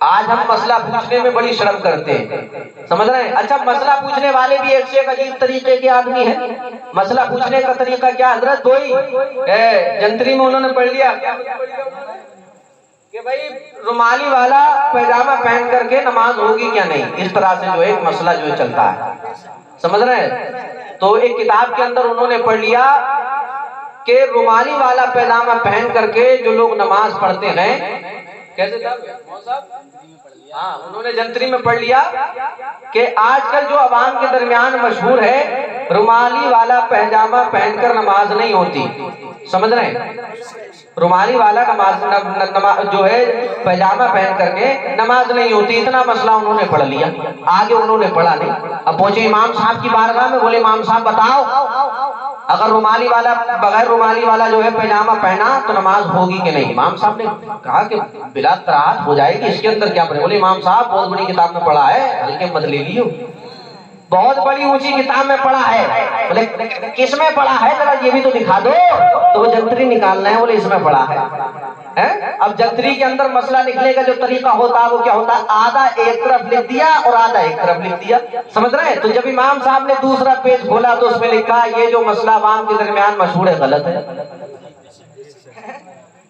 آج ہم مسئلہ پوچھنے میں بڑی شرم کرتے ہیں، سمجھ رہے ہیں؟ اچھا مسئلہ پوچھنے والے بھی ایک سے ایک عجیب طریقے کے آدمی ہیں۔ مسئلہ پوچھنے کا طریقہ کیا حضرت؟ کوئی جنتری میں انہوں نے پڑھ لیا کہ بھائی رومالی والا پیجامہ پہن کر کے نماز ہوگی کیا نہیں، اس طرح سے جو ایک مسئلہ جو چلتا ہے، سمجھ رہے ہیں؟ تو ایک کتاب کے اندر انہوں نے پڑھ لیا کہ رومالی والا پیجامہ پہن کر کے جو لوگ نماز پڑھتے ہیں، کیسے صاحب؟ ہاں، انہوں نے جنتری میں پڑھ لیا کہ آج کل جو عوام کے درمیان مشہور ہے رومالی والا پیجامہ پہن کر نماز نہیں ہوتی، سمجھ رہے ہیں؟ رومالی والا نماز جو ہے پیجامہ پہن کر کے نماز نہیں ہوتی، اتنا مسئلہ انہوں نے پڑھ لیا، آگے انہوں نے پڑھا نہیں۔ اب پہنچے امام صاحب کی بارگاہ میں، بولے امام صاحب بتاؤ اگر رومالی والا بغیر رومالی والا جو ہے پیجامہ پہنا تو نماز ہوگی کہ نہیں؟ امام صاحب نے کہا کہ بلا کراہت ہو جائے گی، اس کے اندر کیا پڑھے؟ بولے امام صاحب بہت بڑی کتاب میں پڑھا ہے، ہلکے مت لے لیو، بہت بڑی اونچی کتاب میں پڑھا ہے۔ بولے کس میں پڑھا ہے ذرا یہ بھی تو دکھا دو، تو وہ جنتری نکالنا ہے، بولے اس میں پڑھا ہے۔ اب جنتری کے اندر مسئلہ لکھنے کا جو طریقہ ہوتا ہے وہ کیا ہوتا ہے؟ آدھا ایک طرف لکھ دیا اور آدھا ایک طرف لکھ دیا، سمجھ رہے ہیں؟ تو جب امام صاحب نے دوسرا پیج کھولا تو اس میں لکھا یہ جو مسئلہ عوام کے درمیان مشہور ہے غلط ہے،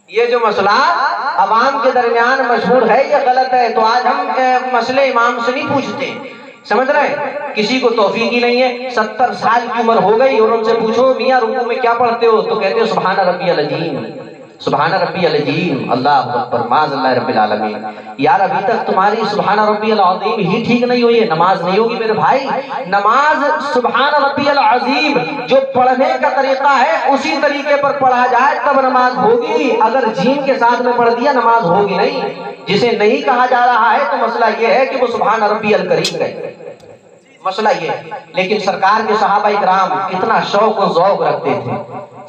یہ جو مسئلہ عوام کے درمیان مشہور ہے یہ غلط ہے۔ تو آج ہم مسئلے امام سے نہیں پوچھتے، سمجھ رہے ہیں؟ کسی کو توفیق ہی نہیں ہے، 70 سال کی عمر ہو گئی اور ان سے پوچھو میاں رکوع میں کیا پڑھتے ہو تو کہتے ہو سبحان ربی العظیم، سبحان ربی العظیم، اللہ اکبر، معاذ اللہ رب العالمین۔ یار ابھی تک تمہاری سبحان ربی العظیم ہی ٹھیک نہیں ہوئی ہے، نماز نہیں ہوگی میرے بھائی۔ نماز سبحان ربی العظیم جو پڑھنے کا طریقہ ہے اسی طریقے پر پڑھا جائے تب نماز ہوگی، اگر جیم کے ساتھ میں پڑھ دیا نماز ہوگی نہیں۔ جسے نہیں کہا جا رہا ہے تو مسئلہ یہ ہے کہ وہ سبحان ربی الکریم ہے، مسئلہ یہ ہے۔ لیکن سرکار کے صحابہ اکرام کتنا شوق و ذوق رکھتے تھے،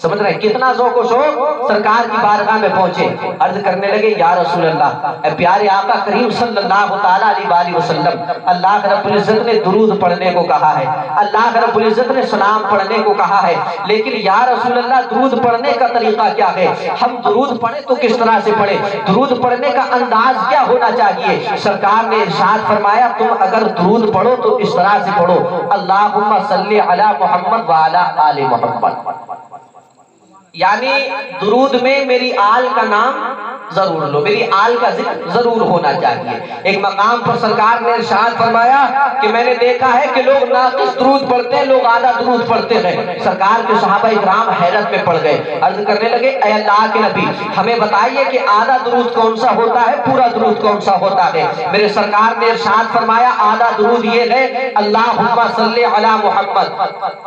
سمجھ رہے ہیں؟ کتنا ذوق و شوق، سرکار کی بارگاہ میں پہنچے، عرض کرنے لگے یا رسول اللہ، اے پیارے آقا کریم صلی اللہ تعالیٰ علیہ وسلم، اللہ رب العزت نے درود پڑھنے کو کہا ہے، اللہ رب العزت نے سلام پڑھنے کو کہا ہے، لیکن یا رسول اللہ درود پڑھنے کا طریقہ کیا ہے؟ ہم درود پڑھیں تو کس طرح سے پڑھیں؟ درود پڑھنے کا انداز کیا ہونا چاہیے؟ سرکار نے ارشاد فرمایا تم اگر درود پڑھو تو اس طرح سے پڑھو، اللہم صلی علی محمد وعلی آل محمد، یعنی درود میں میری آل کا نام ضرور لو، میری آل کا ذکر ضرور ہونا چاہیے۔ ایک مقام پر سرکار نے ارشاد فرمایا کہ میں نے دیکھا ہے کہ لوگ ناقص درود پڑھتے ہیں، لوگ آدھا درود پڑھتے ہیں۔ سرکار کے صحابہ اکرام حیرت میں پڑ گئے، عرض کرنے لگے اے اللہ کے نبی ہمیں بتائیے کہ آدھا درود کون سا ہوتا ہے، پورا درود کون سا ہوتا ہے؟ میرے سرکار نے ارشاد فرمایا آدھا درود یہ ہے اللہم صلی علی محمد،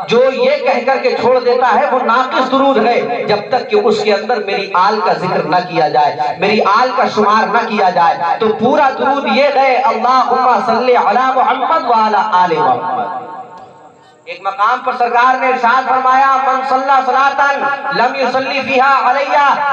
جو یہ کہہ کر کے چھوڑ دیتا ہے وہ ناقص درود ہے جب تک کہ اس کے اندر میری آل کا ذکر نہ کیا جائے، میری آل کا شمار نہ کیا جائے۔ تو پورا درود یہ ہے اللہم صلی علی محمد وعلی آل محمد۔ ایک مقام پر سرکار نے ارشاد فرمایا من صلی صلاۃ لم یصلی فیہا علی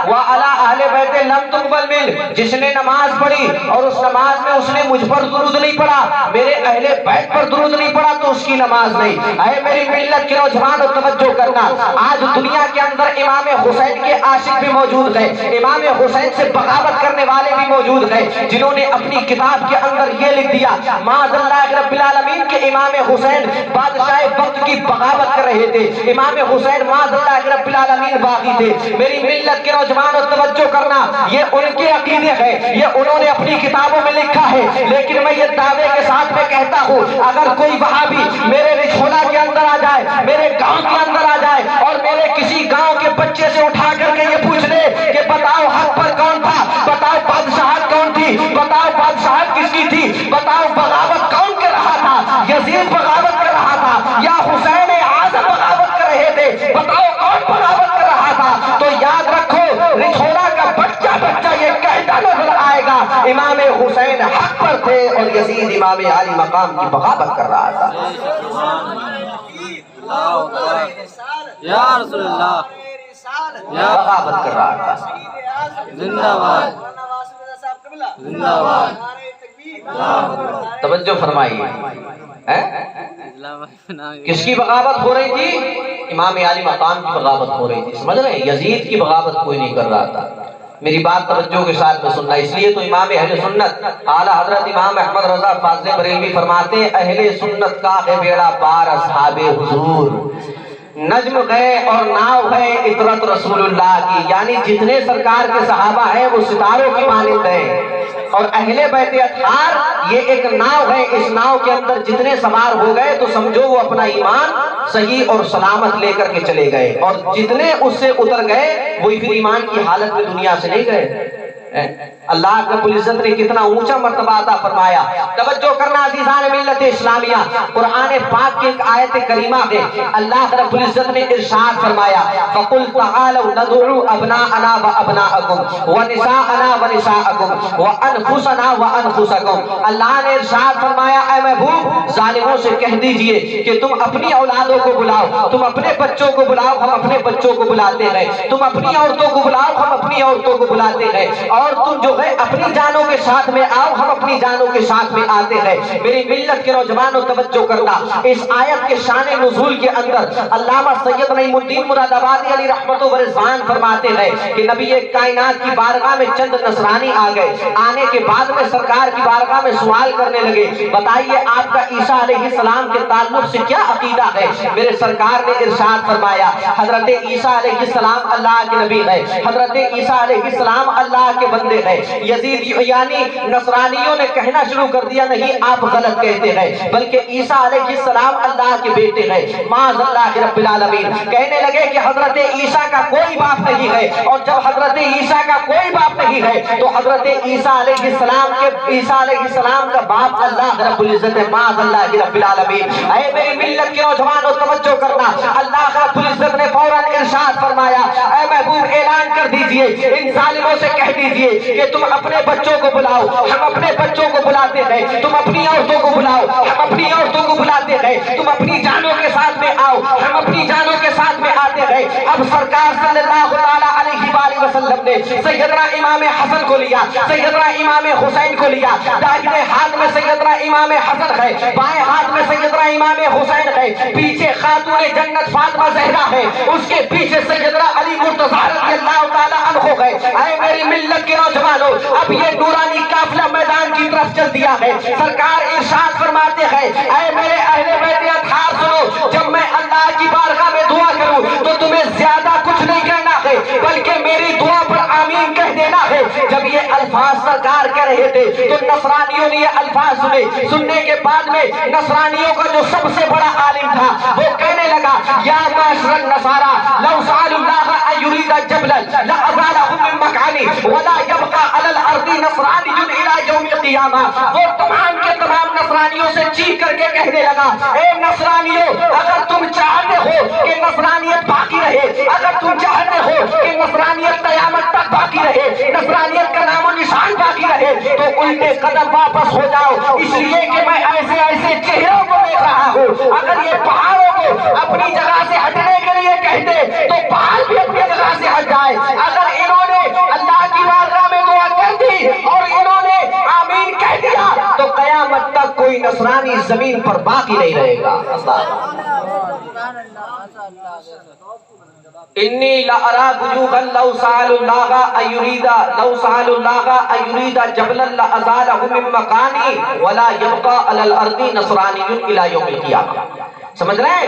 وعلی اہل بیت لم تقبل من، جس نے نماز پڑھی اور اس نماز میں اس نے مجھ پر درود نہیں پڑھا، میرے اہل بیت پر درود نہیں پڑھا تو اس کی نماز نہیں۔ اے میری ملت کے نوجوانوں توجہ کرنا، آج دنیا کے اندر امام حسین کے عاشق بھی موجود ہیں، امام حسین سے بغاوت کرنے والے بھی موجود ہیں، جنہوں نے اپنی کتاب کے اندر یہ لکھ دیا معاذ اللہ رب العالمین کہ امام حسین بادشاہ وقت کی بغاوت کر رہے تھے، امام حسین معاذ اللہ رب العالمین باغی تھے۔ میری ملت کے نوجوانوں توجہ کرنا، یہ ان کے عقیدے ہیں، یہ انہوں نے اپنی کتابوں میں لکھا ہے، لیکن میں یہ دعوے کے ساتھ میں کہتا ہوں اگر کوئی وہابی میرے رچھولا کے اندر آ جائے، میرے گاؤں کے اندر آ جائے اور میرے کسی گاؤں کے بچے سے اٹھا کر کے یہ پوچھ لے کہ بتاؤ حق پر کون تھا، بتاؤ بادشاہت کون تھی، بتاؤ بادشاہت کس کی تھی، بتاؤ بغاوت کون کر رہا تھا، یزید بغاوت کر رہا تھا یا حسین اعظم بغاوت کر رہے تھے، بتاؤ کون بغاوت کر رہا تھا؟ تو یاد رکھو رچھولا کا بچہ بچہ یہ کہتا نظر آئے گا امام حسین حق پر تھے اور یزید امام عالی مقام کی بغاوت کر رہا تھا۔ یا رسول اللہ، بغاوت کر رہا تھا۔ زندہ باد، زندہ باد، توجہ فرمائیے، کس کی بغاوت ہو رہی تھی؟ امام عالی مقام کی بغاوت ہو رہی تھی، سمجھ رہے ہیں؟ یزید کی بغاوت کوئی نہیں کر رہا تھا۔ میری بات توجہ کے ساتھ میں سننا، اس لیے تو امام اہل سنت اعلیٰ حضرت امام احمد رضا فاضل بریلوی فرماتے ہیں اہل سنت کا ہے بیڑا پار اصحاب حضور، نجم گئے اور ناؤ ہے اطرت رسول اللہ کی، یعنی جتنے سرکار کے صحابہ ہیں وہ ستاروں کی مانند ہیں، اور اہل بیت اطہار یہ ایک ناؤ ہے، اس ناؤ کے اندر جتنے سوار ہو گئے تو سمجھو وہ اپنا ایمان صحیح اور سلامت لے کر کے چلے گئے، اور جتنے اس سے اتر گئے وہی پھر ایمان کی حالت میں دنیا سے نہیں گئے۔ اللہ رب العزت نے کتنا اونچا مرتبہ عطا فرمایا۔ توجہ کرنا عزیزان ملت اسلامیہ، قرآن پاک کی ایک آیت کریمہ ہے، اللہ رب العزت نے ارشاد فرمایا فَقُلْ تَعَالَوْا نَدْعُوا أَبْنَاءَنَا وَأَبْنَاءَكُمْ وَنِسَاءَنَا وَنِسَاءَكُمْ وَأَنفُسَنَا وَأَنفُسَكُمْ۔ اللہ نے ارشاد فرمایا اے محبوب ظالموں سے کہہ دیجئے کہ تم اپنی اولادوں کو بلاؤ، تم اپنے بچوں کو بلاؤ، ہم اپنے بچوں کو بلاتے ہیں، تم اپنی عورتوں کو بلاؤ، ہم اپنی عورتوں کو بلاتے ہیں، اور تم جو ہے اپنی جانوں کے ساتھ میں آؤ، ہم اپنی جانوں کے ساتھ میں آتے ہیں۔ میری ملت کے نوجوانوں توجہ کرنا، اس آیت کے شان نزول کے اندر علامہ سید نعیم الدین مراد آبادی علی رحمت و رضوان فرماتے ہیں کہ نبی کائنات کی بارگاہ میں چند نصرانی آ گئے، آنے کے بعد میں سرکار کی بارگاہ میں سوال کرنے لگے بتائیے آپ کا عیسیٰ علیہ السلام کے تعلق سے کیا عقیدہ ہے؟ میرے سرکار نے ارشاد فرمایا حضرت عیسیٰ علیہ السلام اللہ کے نبی ہے، حضرت عیسیٰ علیہ السلام اللہ کے بندے ہیں۔ یزید یعنی نصرانیوں نے کہنا شروع کر دیا نہیں آپ غلط کہتے ہیں، بلکہ عیسیٰ علیہ السلام اللہ کے بیٹے ہیں، معاذ اللہ رب العالمین۔ کہنے لگے کہ حضرت عیسیٰ کا کوئی باپ نہیں ہے، اور جب حضرت عیسیٰ کا کوئی باپ نہیں ہے تو حضرت عیسیٰ علیہ السلام کا باپ اللہ رب العزت ہے، معاذ اللہ رب العالمین۔ اے میری ملت کے نوجوانوں توجہ کرنا، اللہ رب العزت نے فوراً ارشاد فرمایا اے محبوب اعلان کر دیجئے، ان ظالموں سے کہہ دیجئے کہ تم اپنے بچوں کو بلاؤ، ہم اپنے بچوں کو بلاتے ہیں، تم اپنی عورتوں کو بلاؤ، ہم اپنی عورتوں کو بلاتے ہیں، تم اپنی جانوں کے ساتھ میں آؤ، ہم اپنی جانوں کے ساتھ میں آتے ہیں۔ اب سرکار صلی اللہ علیہ وآلہ وسلم نے سیدنا امام حسن کو لیا، سیدنا امام حسین کو لیا، دائیں ہاتھ میں سیدنا امام حسن ہے، بائیں ہاتھ میں سیدنا امام حسین ہے، پیچھے خاتون جنت فاطمہ زہرا ہے، اس کے پیچھے سیدنا علی مرتضیٰ رضی اللہ تعالیٰ عنہ ہے۔ اے میری ملت کے نوجوانوں، اب یہ نورانی قافلہ میدان کی طرف چل دیا ہے۔ سرکار ارشاد فرماتے ہیں اے میرے اہل بیت اطہار سنو، جب میں اللہ کی بارگاہ میں دعا کروں تو تمہیں زیادہ کچھ نہیں کہنا ہے، بلکہ میری دعا پر آمین کہہ دینا ہے۔ جب یہ الفاظ سرکار کہہ رہے تھے تو نصرانیوں نے یہ الفاظ سنے، سننے کے بعد میں نصرانیوں کا جو سب سے بڑا عالم تھا وہ کہنے لگا یا معاشر النصارى لو سألوا الله أن يريد جبلا لأزالهم من مكانه ولا يبقى على الأرض نصراني إلى يوم القيامة۔ وہ تمام کے تمام نصرانیوں سے چیخ کر کے کہنے لگا اے نصرانیوں، اگر تم چاہتے ہو کہ نصرانیت باقی رہے، اگر تم چاہتے ہو کہ نصرانیت قیامت تک باقی رہے، نصرانیت کا نام و نشان باقی رہے، تو الٹے قدم واپس ہو جاؤ، اس لیے کہ میں ایسے ایسے چہروں کو دیکھ رہا ہوں۔ اگر یہ پہاڑوں کو اپنی جگہ سے ہٹنے کے لیے کہتے تو پہاڑ بھی اپنی جگہ سے ہٹ جائے۔ اگر انہوں نے اللہ کی بارگاہ میں دعا کر دی اور انہوں نے آمین کہہ دیا تو قیامت تک کوئی نصرانی زمین پر باقی نہیں رہے گا۔ انی لأرى وجوها لو سألوا الله أن يريد جبلا لأزاله من مكانه ولا يبقى على الأرض نصراني إلى يوم القيامة۔ سمجھ رہے ہیں؟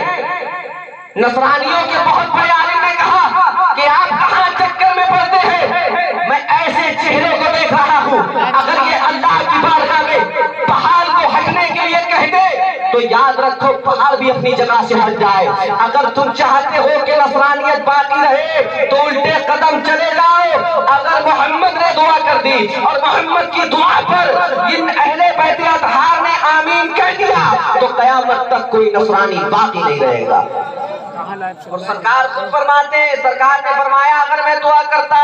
نصرانیوں کے بہت بڑے عالم نے کہا کہ آپ کہاں چکر میں پڑتے ہیں، میں ایسے چہرے کو دیکھ رہا ہوں، اگر یہ اللہ کی بارگاہ میں پہاڑ کو ہٹنے کے لیے کہہ دے تو یاد رکھو پہاڑ بھی اپنی جگہ سے ہٹ جائے۔ اگر تم چاہتے ہو کہ نصرانیت باقی رہے تو الٹے قدم چلے جاؤ۔ اگر محمد نے دعا کر دی اور محمد کی دعا پر ان اہل بیت اطہار نے آمین کہہ دیا تو قیامت تک کوئی نصرانی باقی نہیں رہے گا۔ اور سرکار خود فرماتے ہیں، سرکار نے فرمایا اگر میں دعا کرتا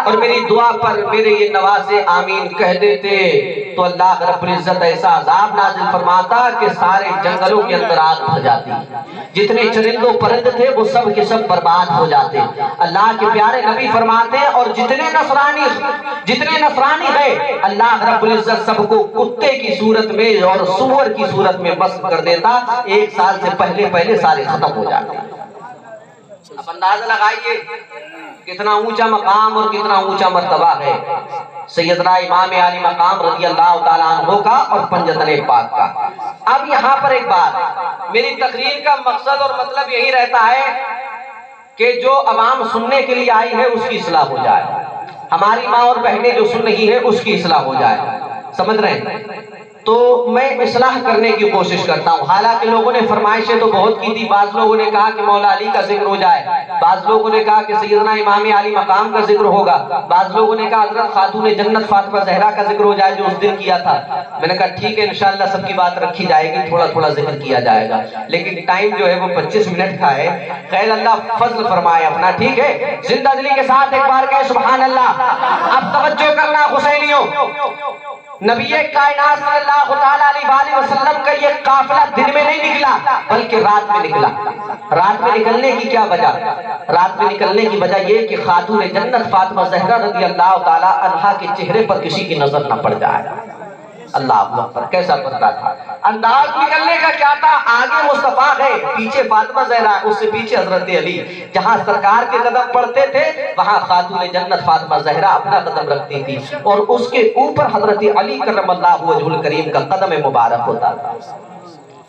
اور میری دعا پر میرے یہ نوازے آمین کہہ دیتے تو اللہ رب العزت ایسا عذاب نازل فرماتا کہ سارے جنگلوں کے اندر آگ بھر جاتی، جتنے چرندوں پرند تھے وہ سب کے سب برباد ہو جاتے۔ اللہ کے پیارے نبی فرماتے ہیں اور جتنے نصرانی ہیں اللہ رب العزت سب کو کتے کی صورت میں اور سور کی صورت میں بس کر دیتا، ایک سال سے پہلے سارے ختم ہو جاتے۔ اب اندازہ لگائیے کتنا اونچا مقام اور کتنا اونچا مرتبہ ہے سیدنا امام عالی مقام رضی اللہ تعالیٰ عنہ کا اور پنجتن پاک کا۔ اب یہاں پر ایک بات، میری تقریر کا مقصد اور مطلب یہی رہتا ہے کہ جو عوام سننے کے لیے آئی ہے اس کی اصلاح ہو جائے، ہماری ماں اور بہنیں جو سن رہی ہیں اس کی اصلاح ہو جائے، سمجھ رہے ہیں؟ تو میں اصلاح کرنے کی کوشش کرتا ہوں۔ حالانکہ لوگوں نے فرمائشیں تو بہت کی تھی، بعض لوگوں نے کہا کہ مولا علی کا ذکر ہو جائے، بعض لوگوں نے کہا کہ سیدنا امام علی مقام کا ذکر ہوگا، بعض لوگوں نے کہا حضرت خاتون جنت فاطمہ زہرا کا ذکر ہو جائے جو اس دن کیا تھا۔ میں نے کہا ٹھیک ہے انشاءاللہ سب کی بات رکھی جائے گی، تھوڑا تھوڑا ذکر کیا جائے گا، لیکن ٹائم جو ہے وہ 25 منٹ کا ہے۔ خیر اللہ فضل فرمائے اپنا، ٹھیک ہے؟ زندہ دلی کے ساتھ ایک بار کہے سبحان اللہ۔ اب توجہ کرنا حسینیوں، نبی کائنات صلی اللہ علیہ وسلم کا یہ قافلہ دن میں نہیں نکلا بلکہ رات میں نکلا۔ رات میں نکلنے کی کیا وجہ؟ رات میں نکلنے کی وجہ یہ کہ خاتون جنت فاطمہ زہرا رضی اللہ تعالی عنہا کے چہرے پر کسی کی نظر نہ پڑ جائے۔ اللہ اکبر، کیسا پردہ تھا! انداز نکلنے کا کیا تھا؟ آگے مصطفیٰ ہے، پیچھے فاطمہ زہرا، اس سے پیچھے حضرت علی۔ جہاں سرکار کے قدم پڑتے تھے وہاں خاتون جنت فاطمہ زہرا اپنا قدم رکھتی تھی، اور اس کے اوپر حضرت علی کرم اللہ وجہ الکریم کا قدم مبارک ہوتا تھا۔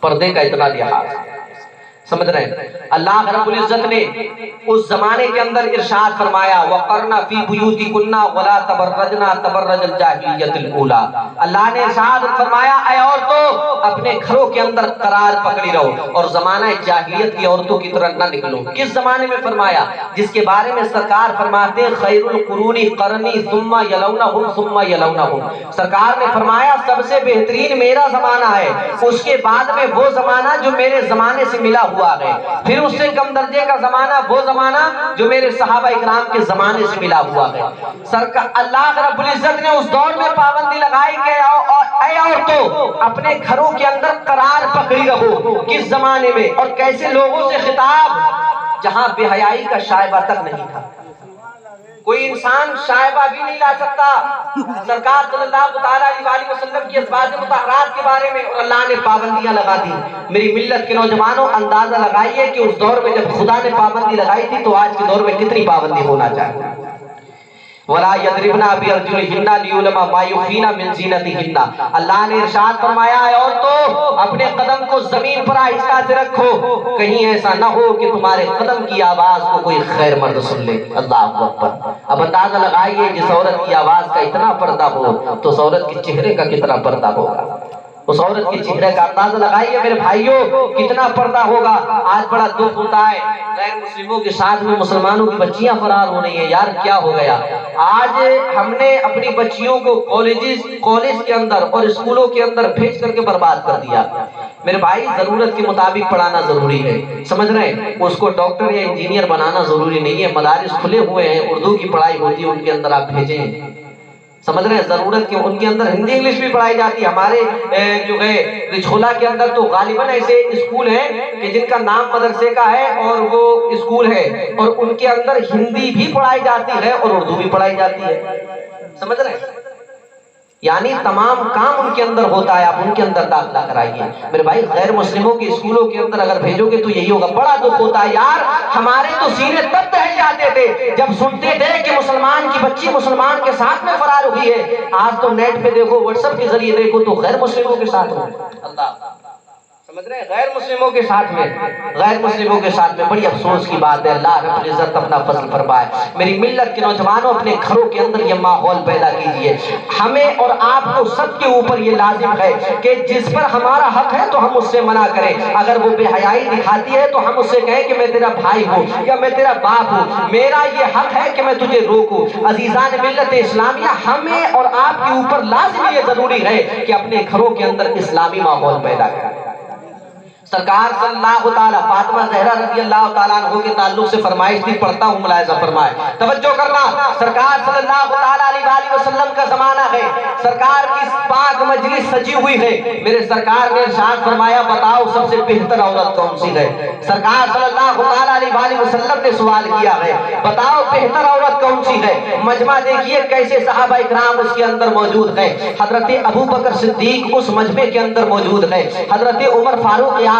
پردے کا اتنا لحاظ، سمجھ رہے ہیں؟ اللہ رب العزت نے اس زمانے کے اندر ارشاد فرمایا وَقَرْنَ فِي بُيُوتِكُنَّ وَلَا تَبَرَّجْنَ تَبَرَّجَ الْجَاهِلِيَّةِ الْأُولَىٰ۔ اللہ نے ارشاد فرمایا اے عورتوں اپنے گھروں کے اندر قرار پکڑی رہو اور زمانہ جاہلیت کی عورتوں کی طرح نہ نکلو۔ کس زمانے میں فرمایا؟ جس کے بارے میں سرکار فرماتے ہیں خیر القرون قرنی ثم یلونہم ثم یلونہم۔ سرکار نے فرمایا سب سے بہترین میرا زمانہ ہے، اس کے بعد میں وہ زمانہ جو میرے زمانے سے ملا ہوا ہے، پھر اس سے کم درجے کا زمانہ وہ زمانہ جو میرے صحابہ اکرام کے زمانے سے ملا ہوا ہے۔ اللہ رب العزت نے اس دور میں پابندی لگائی کہ اے عورتوں اپنے گھروں کے اندر قرار پکڑی رہو۔ کس زمانے میں اور کیسے لوگوں سے خطاب؟ جہاں بے حیائی کا شائبہ تک نہیں تھا، کوئی انسان شائبہ بھی نہیں لا سکتا۔ سرکار صلی اللہ علیہ وسلم کی ازواج مطہرات کے بارے میں اور اللہ نے پابندیاں لگا دی۔ میری ملت کے نوجوانوں اندازہ لگائیے کہ اس دور میں جب خدا نے پابندی لگائی تھی تو آج کے دور میں کتنی پابندی ہونا چاہیے۔ وَلَا يَضْرِبْنَ بِأَرْجُلِهِنَّ لِيُعْلَمَ مَا يُخْفِينَ مِن زِينَتِهِنَّ۔ اللہ نے ارشاد فرمایا اے عورتوں اپنے قدم کو زمین پر آہستہ سے رکھو، کہیں ایسا نہ ہو کہ تمہارے قدم کی آواز کو کوئی خیر مرد سن لے۔ اللہ اکبر۔ اب اندازہ لگائیے جس عورت کی آواز کا اتنا پردہ ہو تو اس عورت کے چہرے کا کتنا پردہ ہوگا۔ اس عورت کے چہرے کا اندازہ لگائیے میرے بھائیوں کتنا پردہ ہوگا۔ آج بڑا دکھ ہوتا ہے غیر مسلموں کے ساتھ میں مسلمانوں کی بچیاں فرار ہو رہی ہیں، یار کیا ہو گیا؟ آج ہم نے اپنی بچیوں کو کالج کے اندر اور اسکولوں کے اندر بھیج کر کے برباد کر دیا۔ میرے بھائی ضرورت کے مطابق پڑھانا ضروری ہے، سمجھ رہے ہیں؟ اس کو ڈاکٹر یا انجینئر بنانا ضروری نہیں ہے۔ مدارس کھلے ہوئے ہیں، اردو کی پڑھائی ہوتی ہے، ان کے اندر آپ بھیجیں، سمجھ رہے ہیں؟ ضرورت کے ان کے اندر ہندی انگلش بھی پڑھائی جاتی ہے۔ ہمارے جو ہے رچھولا کے اندر تو غالباً ایسے اسکول ہیں کہ جن کا نام مدرسے کا ہے اور وہ اسکول ہے اور ان کے اندر ہندی بھی پڑھائی جاتی ہے اور اردو بھی پڑھائی جاتی ہے، سمجھ رہے ہیں؟ یعنی تمام کام ان کے اندر ہوتا ہے، آپ ان کے اندر داخلہ کرائیے۔ میرے بھائی غیر مسلموں کے اسکولوں کے اندر اگر بھیجو گے تو یہی ہوگا۔ بڑا دکھ ہوتا ہے یار، ہمارے تو سینے تب دہل جاتے تھے جب سنتے تھے کہ مسلمان کی بچی مسلمان کے ساتھ میں فرار ہوئی ہے۔ آج تو نیٹ پہ دیکھو، واٹس ایپ کے ذریعے دیکھو تو غیر مسلموں کے ساتھ ہو۔ اللہ سمجھ رہے ہیں؟ غیر مسلموں کے ساتھ میں، غیر مسلموں کے ساتھ میں بڑی افسوس کی بات ہے۔ اللہ رب العزت اپنا فضل فرمائے۔ میری ملت کے نوجوانوں اپنے گھروں کے اندر یہ ماحول پیدا کیجئے۔ ہمیں اور آپ کو سب کے اوپر یہ لازم ہے کہ جس پر ہمارا حق ہے تو ہم اس سے منع کریں۔ اگر وہ بے حیائی دکھاتی ہے تو ہم اس سے کہیں کہ میں تیرا بھائی ہوں یا میں تیرا باپ ہوں، میرا یہ حق ہے کہ میں تجھے روکوں۔ عزیزان ملت اسلامیہ، ہمیں اور آپ کے اوپر لازم یہ ضروری ہے کہ اپنے گھروں کے اندر اسلامی ماحول پیدا کریں۔ سرکار صلی اللہ تعالیٰ فاطمہ زہرا رضی اللہ تعالیٰ عنہ کے تعلق سے فرمائش تھی، پڑھتا ہوں ملاحظہ فرمائے، توجہ کرنا۔ سرکار صلی اللہ تعالیٰ علیہ وسلم کا زمانہ ہے، سرکار کی پاک مجلس سجی ہوئی ہے۔ میرے سرکار نے ارشاد فرمایا بتاؤ سب سے بہتر عورت کون سی ہے؟ سرکار صلی اللہ تعالیٰ علیہ وسلم نے سوال کیا ہے بتاؤ بہتر عورت کون سی ہے؟ مجمع دیکھیے کیسے صحابہ اکرام اس کے اندر موجود ہیں۔ حضرت ابو بکر صدیق اس مجمع کے اندر موجود ہے، حضرت عمر فاروق